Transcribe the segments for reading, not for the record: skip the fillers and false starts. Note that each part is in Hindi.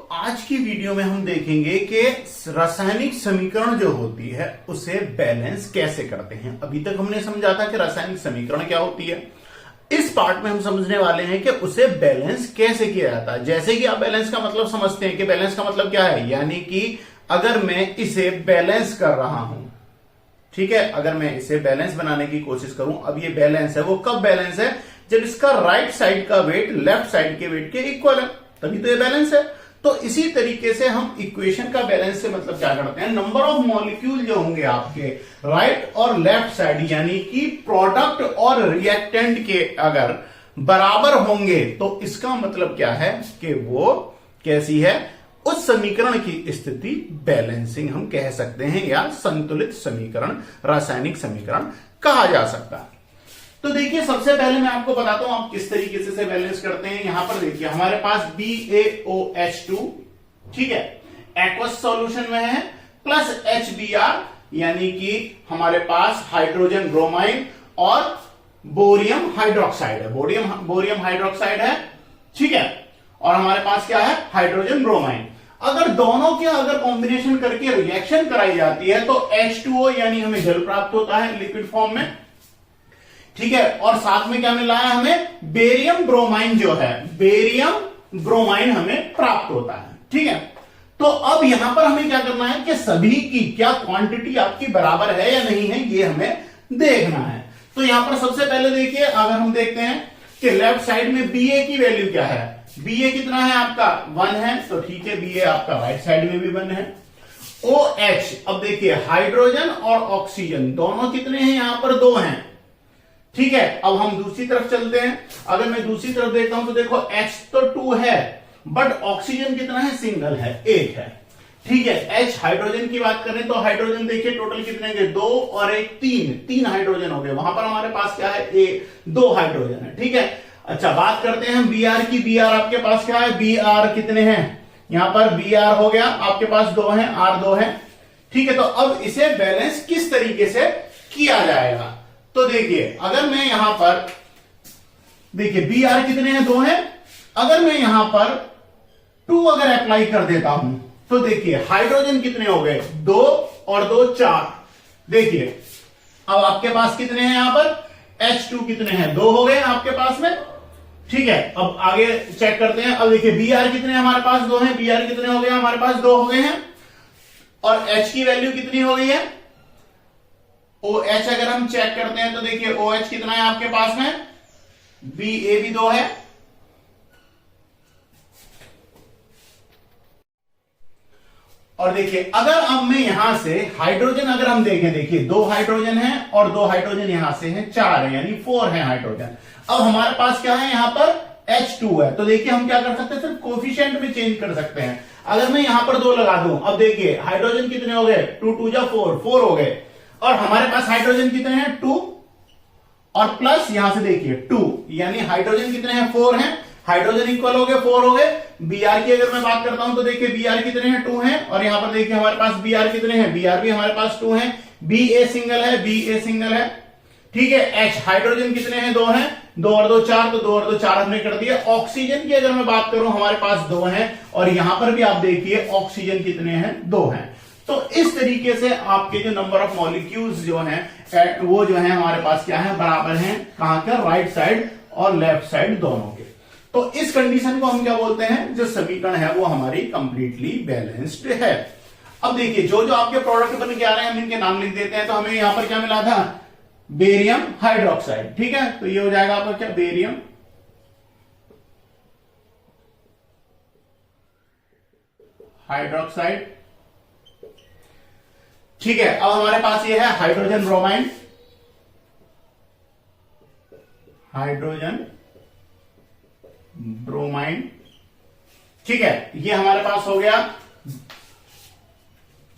आज की वीडियो में हम देखेंगे कि रासायनिक समीकरण जो होती है उसे बैलेंस कैसे करते हैं। अभी तक हमने समझा था कि रासायनिक समीकरण क्या होती है। इस पार्ट में हम समझने वाले हैं कि उसे बैलेंस कैसे किया जाता है। जैसे कि आप बैलेंस का मतलब समझते हैं कि बैलेंस का मतलब क्या है, यानी कि अगर मैं इसे बैलेंस कर रहा हूं, ठीक है, अगर मैं इसे बैलेंस बनाने की कोशिश करूं, अब ये बैलेंस है, वो कब बैलेंस है, जब इसका राइट साइड का वेट लेफ्ट साइड के वेट के इक्वल है, तभी तो ये बैलेंस है। तो इसी तरीके से हम इक्वेशन का बैलेंस से मतलब क्या करते हैं, नंबर ऑफ मॉलिक्यूल जो होंगे आपके राइट और लेफ्ट साइड, यानी कि प्रोडक्ट और रिएक्टेंट के अगर बराबर होंगे तो इसका मतलब क्या है कि वो कैसी है, उस समीकरण की स्थिति बैलेंसिंग हम कह सकते हैं, या संतुलित समीकरण, रासायनिक समीकरण कहा जा सकता है। तो देखिए, सबसे पहले मैं आपको बताता हूं आप किस तरीके से बैलेंस करते हैं। यहां पर देखिए हमारे पास BaOH2, ठीक है, एक्वस सॉल्यूशन में है, प्लस HBr, यानी कि हमारे पास हाइड्रोजन ब्रोमाइन और बोरियम हाइड्रोक्साइड है, बोरियम हाइड्रोक्साइड है, ठीक है, और हमारे पास क्या है, हाइड्रोजन ब्रोमाइन। अगर दोनों के अगर कॉम्बिनेशन करके रिएक्शन कराई जाती है तो H2O यानी हमें जल प्राप्त होता है लिक्विड फॉर्म में, ठीक है, और साथ में क्या मिल रहा है हमें, बेरियम ब्रोमाइन जो है, बेरियम ब्रोमाइन हमें प्राप्त होता है, ठीक है। तो अब यहां पर हमें क्या करना है कि सभी की क्या क्वांटिटी आपकी बराबर है या नहीं है, ये हमें देखना है। तो यहां पर सबसे पहले देखिए, अगर हम देखते हैं कि लेफ्ट साइड में Ba की वैल्यू क्या है, Ba कितना है आपका 1 है, तो ठीक है, Ba आपका राइट साइड में भी 1 है। OH, अब देखिए हाइड्रोजन और ऑक्सीजन दोनों कितने हैं, यहां पर 2 हैं, ठीक है। अब हम दूसरी तरफ चलते हैं, अगर मैं दूसरी तरफ देखता हूं तो देखो H तो 2 है, बट ऑक्सीजन कितना है, सिंगल है, 1 है, ठीक है। H हाइड्रोजन की बात करें तो हाइड्रोजन देखिए टोटल कितने हैं, 2 और 1 3 हाइड्रोजन हो गए, वहां पर हमारे पास क्या है, 2 हाइड्रोजन है, ठीक है। अच्छा, बात करते हैं हम Br की। Br आपके पास क्या है, Br कितने हैं, यहां पर Br हो गया आपके पास 2 है, R 2 है, ठीक है। तो अब इसे बैलेंस किस तरीके से किया जाएगा, तो देखिए अगर मैं यहां पर देखिए Br कितने हैं, 2 हैं, अगर मैं यहां पर 2 अगर अप्लाई कर देता हूं तो देखिए हाइड्रोजन कितने हो गए, 2 और 2 4, देखिए अब आपके पास कितने हैं, यहां पर H2 कितने हैं, 2 हो गए आपके पास में, ठीक है। अब आगे चेक करते हैं, अब देखिए Br कितने हमारे पास 2 हैं, Br कितने हो गए, हमारे पास 2 हो गए हैं, और H की वैल्यू कितनी हो गई है, OH अगर हम चेक करते हैं तो देखिए OH कितना है आपके पास में, Ba भी 2 है, और देखिए अगर अब मैं यहां से हाइड्रोजन अगर हम देखें, देखिए 2 हाइड्रोजन है और 2 हाइड्रोजन यहां से है, 4 है, यानी 4 है हाइड्रोजन। अब हमारे पास क्या है, यहां पर H2 है, तो देखिए हम क्या कर सकते हैं, सिर्फ कोफिशिएंट में चेंज कर सकते हैं। अगर मैं यहां पर 2 लगा दूं, अब देखिए हाइड्रोजन कितने हो गए, 2 2 जा 4, 4 हो गए, और हमारे पास हाइड्रोजन कितने हैं, 2, और प्लस यहां से देखिए 2, यानी हाइड्रोजन कितने हैं, 4 हैं, हाइड्रोजन इक्वल हो गए, 4 हो गए। Br की अगर मैं बात करता हूं तो देखिए Br कितने हैं, 2 हैं, और यहां पर देखिए हमारे पास Br कितने हैं, Br भी हमारे पास 2 हैं, Ba सिंगल है, Ba सिंगल है, ठीक है। H हाइड्रोजन कितने हैं, 2 हैं, 2 और 2 4, तो 2 और 2 4 हमने कर दिया। ऑक्सीजन की अगर मैं बात करूं हमारे पास 2 हैं, और यहां पर भी आप देखिए ऑक्सीजन कितने हैं, 2 हैं। तो इस तरीके से आपके जो नंबर ऑफ मॉलिक्यूल्स जो हैं वो जो है हमारे पास क्या है, बराबर हैं, कहां का, राइट साइड और लेफ्ट साइड दोनों के। तो इस कंडीशन को हम क्या बोलते हैं, जो समीकरण है वो हमारी कंप्लीटली बैलेंस्ड है। अब देखिए जो जो आपके प्रोडक्ट बन के आ रहे हैं हम इनके नाम लिख देते हैं। तो हमें यहां पर क्या मिला था, बेरियम हाइड्रोक्साइड, ठीक है, तो ये हो जाएगा आपका क्या, बेरियम हाइड्रोक्साइड, ठीक है। अब हमारे पास ये है हाइड्रोजन ब्रोमाइन, हाइड्रोजन ब्रोमाइन, ठीक है, ये हमारे पास हो गया,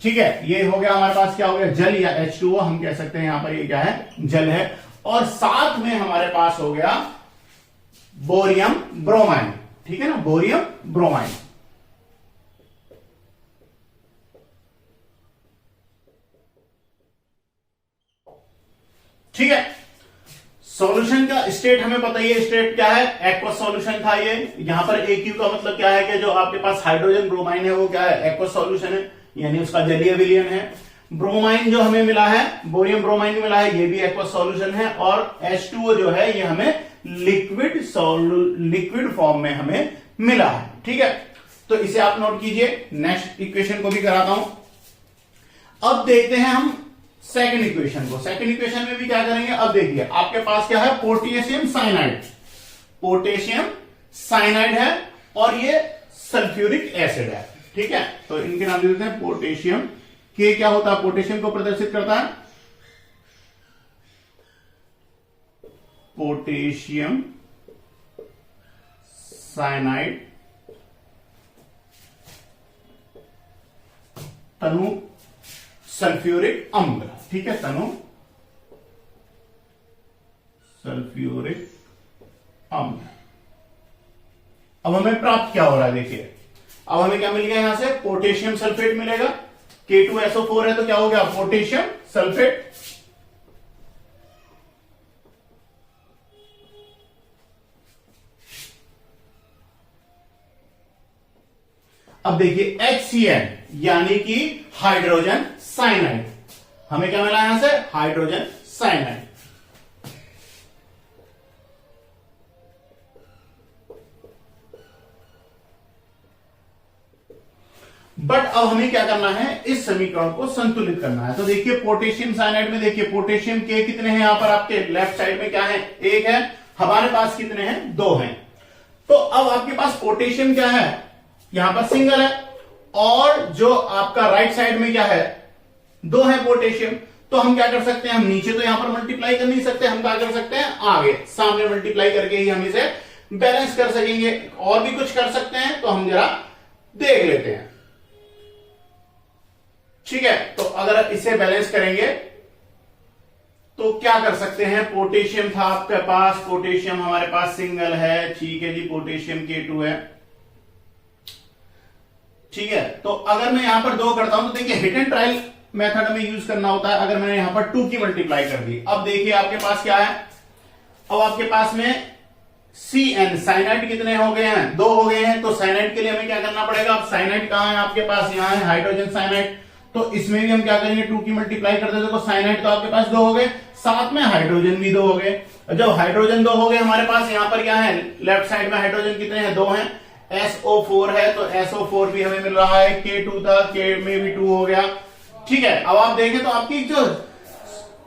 ठीक है, ये हो गया हमारे पास क्या हो गया, जल, या H2O हम कह सकते हैं, यहां पर ये क्या है, जल है, और साथ में हमारे पास हो गया बोरियम ब्रोमाइन, ठीक है ना, बोरियम ब्रोमाइन, ठीक है। सॉल्यूशन का स्टेट हमें पता ही है, स्टेट क्या है, एक्वस सॉल्यूशन था ये। यहां पर AQ का मतलब क्या है कि जो आपके पास हाइड्रोजन ब्रोमाइन है वो क्या है, एक्वस सॉल्यूशन है, यानी उसका जलीय विलयन है। ब्रोमाइन जो हमें मिला है, बोरियम ब्रोमाइन मिला है, ये भी एक्वस सॉल्यूशन है। और H2O जो है ये हमें लिक्विड फॉर्म में हमें मिला है। ठीक है, तो इसे आप नोट कीजिए। नेक्स्ट इक्वेशन को भी कराता हूं। अब देखते हैं हम सेकंड इक्वेशन को। सेकंड इक्वेशन में भी क्या करेंगे, अब देखिए आपके पास क्या है, पोटेशियम साइनाइड। पोटेशियम साइनाइड है और ये सल्फ्यूरिक एसिड है। ठीक है, तो इनके नाम दे देते हैं पोटेशियम। के क्या होता है, पोटेशियम को प्रदर्शित करता है, पोटेशियम साइनाइड तनु सल्फ्यूरिक अम्ल। ठीक है, तनु सल्फ्यूरिक अम्ल। अब हमें प्राप्त क्या हो रहा है, देखिए अब हमें क्या मिल गया, यहां से पोटेशियम सल्फेट मिलेगा। K2SO4 है तो क्या हो गया, पोटेशियम सल्फेट। अब देखिए HCl यानी कि हाइड्रोजन साइनाइड। हमें क्या मिला यहां से, हाइड्रोजन साइनाइड। बट अब हमें क्या करना है, इस समीकरण को संतुलित करना है। तो देखिए पोटेशियम साइनाइड में देखिए पोटेशियम के कितने हैं, यहां पर आपके लेफ्ट साइड में क्या है, 1 है। हमारे पास कितने हैं, 2 हैं। तो अब आपके पास पोटेशियम क्या है, यहां पर सिंगल है, और जो आपका राइट साइड में क्या है, 2 है पोटेशियम। तो हम क्या कर सकते हैं, हम नीचे तो यहां पर मल्टीप्लाई कर नहीं सकते, हम क्या कर सकते हैं, आगे सामने मल्टीप्लाई करके ही हम इसे बैलेंस कर सकेंगे। और भी कुछ कर सकते हैं, तो हम जरा देख लेते हैं। ठीक है, तो अगर इसे बैलेंस करेंगे तो क्या कर सकते हैं, पोटेशियम था आपके पास, पोटेशियम हमारे पास सिंगल है। ठीक है जी, पोटेशियम K2 है। ठीक है, तो अगर मैं यहां पर 2 करता हूं तो देखिए हिट एंड ट्रायल मेथड में यूज करना होता है। अगर मैंने यहां पर 2 की मल्टीप्लाई कर दी, अब देखिए आपके पास क्या है, अब आपके पास में CN साइनाइड कितने हो गए हैं, 2 हो गए हैं। तो साइनाइड के लिए हमें क्या करना पड़ेगा, अब साइनाइड कहां है आपके पास, यहां है हाइड्रोजन साइनाइड। तो इसमें भी हम क्या करेंगे, 2 की मल्टीप्लाई करते हैं, तो साइनाइड तो आपके पास 2 हो गए, साथ में हाइड्रोजन भी 2 हो गए। जब हाइड्रोजन 2 हो गए हमारे पास, यहां पर क्या है, लेफ्ट साइड में हाइड्रोजन कितने हैं, 2 हैं। SO4 है तो SO4 भी हमें मिल रहा है। K2 था, K में भी 2 हो गया। ठीक है, अब आप देखें तो आपकी जो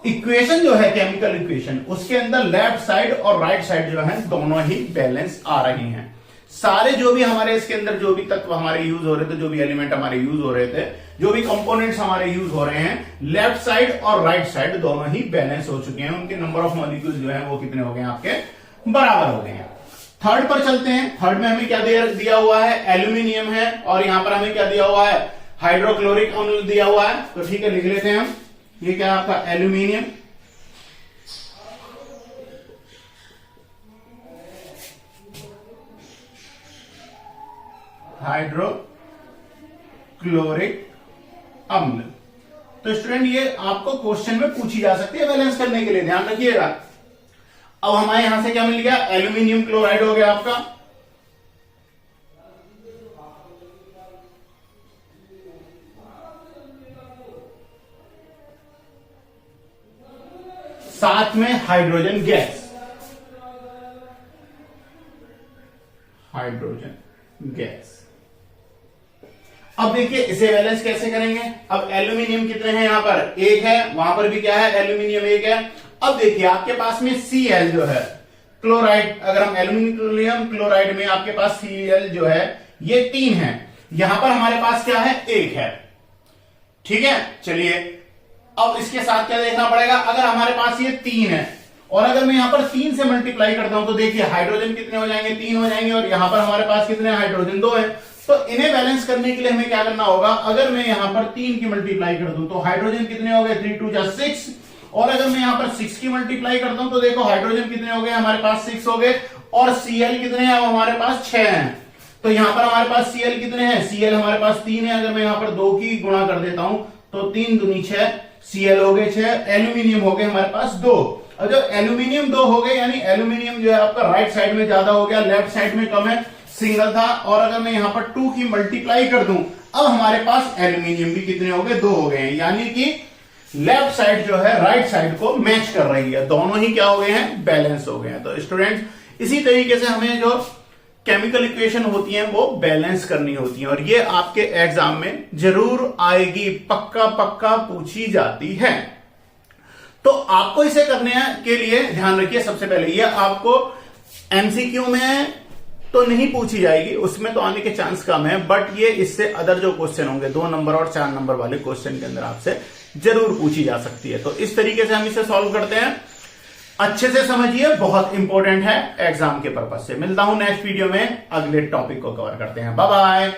इक्वेशन जो है, केमिकल इक्वेशन, उसके अंदर लेफ्ट साइड और राइट साइड जो है दोनों ही बैलेंस आ रही हैं। सारे जो भी हमारे इसके अंदर जो भी तत्व हमारे यूज हो रहे थे, जो भी एलिमेंट हमारे यूज हो रहे थे, जो भी कंपोनेंट्स हमारे यूज हो रहे हैं, लेफ्ट साइड और राइट साइड दोनों ही बैलेंस हो चुके हैं। उनके नंबर ऑफ मॉलिक्यूल्स जो है वो कितने हो गए आपके, बराबर हो गए हैं। थर्ड पर चलते हैं। थर्ड में हमें क्या दिया हुआ है, एल्यूमिनियम है, और यहां पर हमें क्या दिया हुआ है, हाइड्रोक्लोरिक अम्ल दिया हुआ है। तो ठीक है, लिख लेते हैं हम, ये क्या आपका एल्यूमिनियम, हाइड्रोक्लोरिक अम्ल। तो स्टूडेंट ये आपको क्वेश्चन में पूछी जा सकती है बैलेंस करने के लिए, ध्यान रखिएगा। अब हमारे यहां से क्या मिल गया, एल्यूमिनियम क्लोराइड हो गया आपका, साथ में हाइड्रोजन गैस, हाइड्रोजन गैस। अब देखिए इसे बैलेंस कैसे करेंगे। अब एल्यूमिनियम कितने हैं, यहां पर 1 है, वहां पर भी क्या है, एल्यूमिनियम 1 है। अब देखिए आपके पास में Cl जो है क्लोराइड, अगर हम एल्यूमिनियम क्लोराइड में आपके पास Cl जो है ये 3 है, यहां पर हमारे पास क्या है, 1 है। ठीक है, चलिए अब इसके साथ क्या देखना पड़ेगा, अगर हमारे पास ये 3 है और अगर मैं यहां पर 3 से मल्टीप्लाई करता हूं तो देखिए हाइड्रोजन कितने हो जाएंगे, 3 हो जाएंगे, और यहां पर हमारे पास कितने हाइड्रोजन 2 है। तो इन्हें बैलेंस करने के लिए हमें क्या करना होगा, अगर मैं यहां पर 3 की मल्टीप्लाई कर दूं तो हाइड्रोजन कितने हो गए, 3 2 जा 6, और अगर मैं यहां पर 6 की मल्टीप्लाई करता हूं तो देखो हाइड्रोजन कितने हो गए, हमारे पास 6 हो गए, और Cl कितने हैं, अब हमारे पास 6 हैं। तो यहां पर हमारे पास Cl कितने हैं, Cl हमारे पास 3 है। अगर मैं यहां पर 2 की गुणा कर देता हूं तो 3 दूनी 6, Cl हो गए 6, एल्यूमिनियम हो गए हमारे पास 2। अब जो एल्यूमिनियम 2 हो गए, यानी एल्यूमिनियम जो है आपका राइट साइड में ज्यादा हो गया, लेफ्ट साइड में कम है, सिंगल था, और अगर मैं यहां पर 2 की मल्टीप्लाई कर दूं, अब हमारे पास एल्यूमिनियम भी कितने हो गए, 2 हो गए हैं, यानी कि लेफ्ट साइड जो है राइट साइड को मैच कर रही है, दोनों ही क्या हो गए हैं, बैलेंस हो गए हैं। तो स्टूडेंट्स इसी तरीके से हमें जो केमिकल इक्वेशन होती हैं वो बैलेंस करनी होती हैं, और ये आपके एग्जाम में जरूर आएगी, पक्का पक्का पूछी जाती है। तो आपको इसे करने के लिए ध्यान रखिए, सबसे पहले ये आपको एमसीक्यू में तो नहीं पूछी जाएगी, उसमें तो आने के चांस कम है, बट ये इससे अदर जो क्वेश्चन होंगे 2 नंबर और 4 नंबर वाले क्वेश्चन के अंदर आपसे जरूर पूछी जा सकती है। तो इस तरीके से हम इसे सॉल्व करते हैं, अच्छे से समझिए, बहुत इंपॉर्टेंट है एग्जाम के पर्पज से। मिलता हूं नेक्स्ट वीडियो में, अगले टॉपिक को कवर करते हैं। Bye bye.